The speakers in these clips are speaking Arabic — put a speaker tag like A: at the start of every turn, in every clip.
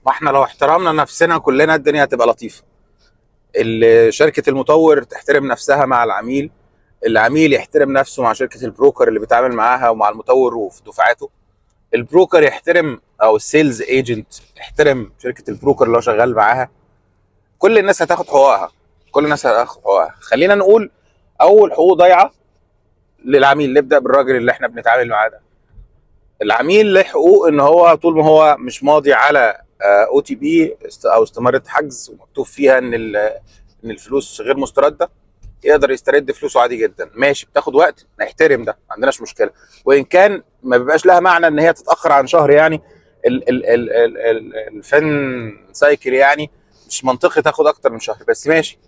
A: ما احنا لو احترمنا نفسنا كلنا الدنيا هتبقى لطيفه. شركه المطور تحترم نفسها مع العميل، العميل يحترم نفسه مع شركه البروكر اللي بيتعامل معاها ومع المطور وفي دفعاته، البروكر يحترم او السيلز ايجنت يحترم شركه البروكر اللي هو شغال معاها. كل الناس هتاخد حقوقها، كل الناس هتاخد حقوقها. خلينا نقول اول حقوق ضايعه للعميل. نبدا بالراجل اللي احنا بنتعامل معاه ده. العميل له حقوق ان هو طول ما هو مش ماضي على او تي بي او استمارة حجز ومكتوب فيها ان الفلوس غير مسترده، يقدر يسترد فلوسه عادي جدا. ماشي، بتاخد وقت، نحترم ده، ما عندناش مشكله. وان كان ما بيبقاش لها معنى ان هي تتاخر عن شهر، يعني الفن سايكل يعني مش منطقي تاخد اكتر من شهر، بس ماشي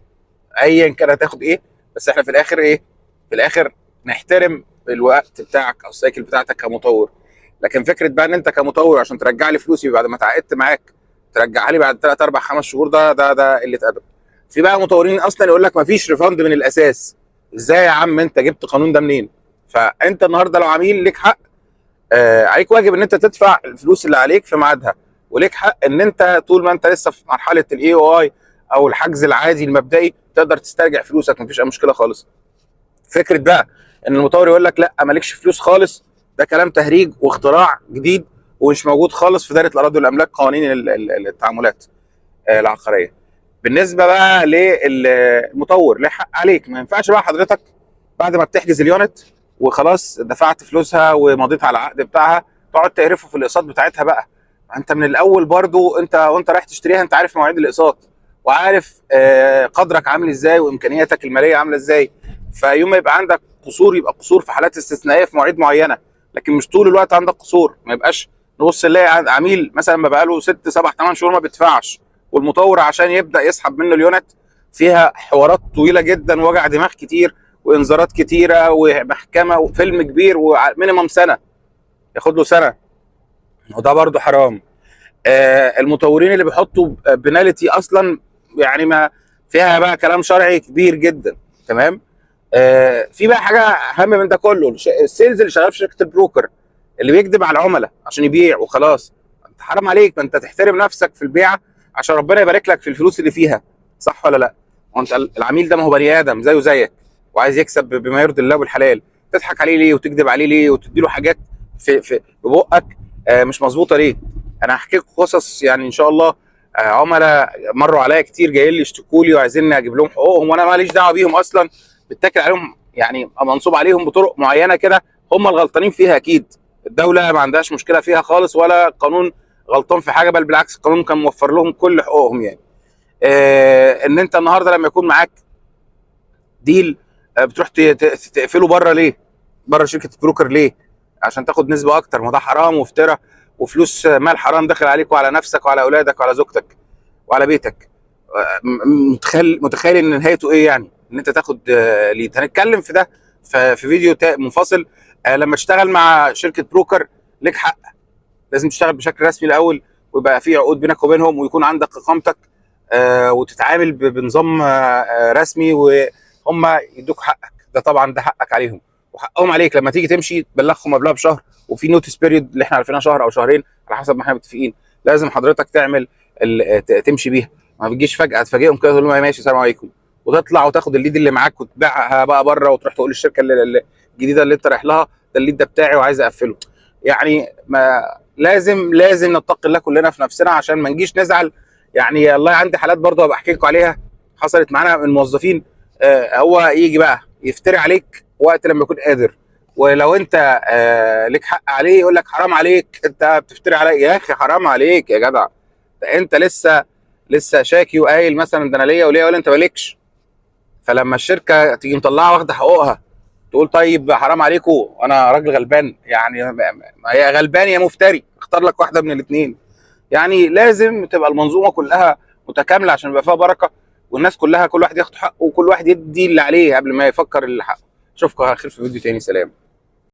A: ايا كان هتاخد ايه. بس احنا في الاخر ايه؟ في الاخر نحترم الوقت بتاعك او السايكل بتاعتك كمطور. لكن فكره بقى ان انت كمطور عشان ترجع لي فلوسي بعد ما اتعاقدت معاك ترجعها لي بعد 3 4 5 شهور، ده قله ادب. في بقى مطورين اصلا يقول لك ما فيش ريفاند من الاساس. ازاي يا عم؟ انت جبت القانون ده منين؟ فانت النهارده لو عميل ليك حق، عليك واجب ان انت تدفع الفلوس اللي عليك في ميعادها، وليك حق ان انت طول ما انت لسه في مرحله الاي او اي او الحجز العادي المبدئي تقدر تسترجع فلوسك، مفيش اي مشكله خالص. فكره بقى ان المطور يقول لك لا مالكش فلوس خالص، ده كلام تهريج واختراع جديد ومش موجود خالص في دائره الاراضي والاملاك، قوانين التعاملات العقاريه. بالنسبه بقى للمطور ليه حق عليك. ما ينفعش بقى حضرتك بعد ما بتحجز اليونت وخلاص دفعت فلوسها ومضيت على العقد بتاعها تقعد تقرفه في الاقساط بتاعتها بقى. انت من الاول برضو انت وانت رايح تشتريها انت عارف مواعيد الاقساط، وعارف قدرك عامل ازاي وامكانياتك الماليه عامله ازاي. فيوم ما يبقى عندك قصور يبقى قصور في حالات استثنائيه في مواعيد معينه، لكن مش طول الوقت عندك قصور. ما يبقاش نبص نلاقي عميل مثلا ما بقاله 6 7 8 شهور ما بيدفعش، والمطور عشان يبدا يسحب منه اليونت فيها حوارات طويله جدا ووجع دماغ كتير وانذارات كتيره ومحكمه وفيلم كبير ومينيمم سنه، ياخد له سنه، وده برضه حرام. المطورين اللي بيحطوا بناليتي اصلا يعني ما فيها بقى كلام شرعي كبير جدا. تمام. في بقى حاجه اهم من ده كله، السيلز اللي شغال في شركه البروكر اللي بيكذب على العملاء عشان يبيع وخلاص. انت حرام عليك، ما انت تحترم نفسك في البيعه عشان ربنا يبارك لك في الفلوس اللي فيها، صح ولا لا؟ وانت العميل ده ما هو بني ادم زيه زيك وعايز يكسب بما يرضي الله والحلال، تضحك عليه ليه وتكذب عليه ليه وتدي له حاجات في ببقك مش مظبوطه ليه؟ انا هحكي لكم قصص يعني ان شاء الله. عملاء مروا عليا كتير جايين لي يشتكوا لي وعايزين اجيب لهم حقوقهم وانا ماليش دعوه بيهم اصلا، بتتكل عليهم يعني منصوب عليهم بطرق معينه كده هم الغلطانين فيها. اكيد الدوله ما عندهاش مشكله فيها خالص ولا القانون غلطان في حاجه، بل بالعكس القانون كان موفر لهم كل حقوقهم يعني. ان انت النهارده لما يكون معاك ديل بتروح تقفله بره ليه؟ بره شركه البروكر ليه؟ عشان تاخد نسبه اكتر. ما ده حرام وافتراء وفلوس مال حرام داخل عليك وعلى نفسك وعلى اولادك وعلى زوجتك وعلى بيتك. متخيل ان نهايته ايه يعني؟ ان انت تاخد ليد. هنتكلم في ده في فيديو منفصل. لما تشتغل مع شركه بروكر لك حق، لازم تشتغل بشكل رسمي الاول ويبقى في عقود بينك وبينهم ويكون عندك اقامتك وتتعامل بنظام رسمي وهم يدوك حقك. ده طبعا ده حقك عليهم وحقهم عليك. لما تيجي تمشي تبلغهم قبلها بشهر، وفي نوتس بيريود اللي احنا عارفينها شهر او شهرين على حسب ما احنا متفقين، لازم حضرتك تعمل تمشي بيها. ما بتجيش فجاه تفاجئهم كده تقول لهم ماشي السلام عليكم وتطلع وتاخد الليد اللي معاك وتبيعها بقى بره وتروح تقول للشركه الجديده اللي انت رايح لها ده الليد ده بتاعي وعايز اقفله. يعني ما لازم نتقي الله كلنا في نفسنا عشان ما نجيش نزعل. يعني الله عندي حالات برضه هبقى احكي لكم عليها حصلت معانا من موظفين. هو يجي بقى يفتري عليك وقت لما يكون قادر، ولو انت لك حق عليه يقول لك حرام عليك انت بتفتري علي. يا اخي حرام عليك يا جدع، ده انت لسه شاكي وقايل مثلا ده انا ليا وليا ولا انت مالكش. فلما الشركه تيجي مطلعه واخده حقوقها تقول طيب حرام عليكم انا راجل غلبان. يعني ما هي غلبان يا مفتري، اختار لك واحده من الاثنين. يعني لازم تبقى المنظومه كلها متكامله عشان يبقى فيها بركه، والناس كلها كل واحد ياخد حقه وكل واحد يدي اللي عليه قبل ما يفكر اللي حقه. اشوفكم على خير في فيديو تاني، سلام.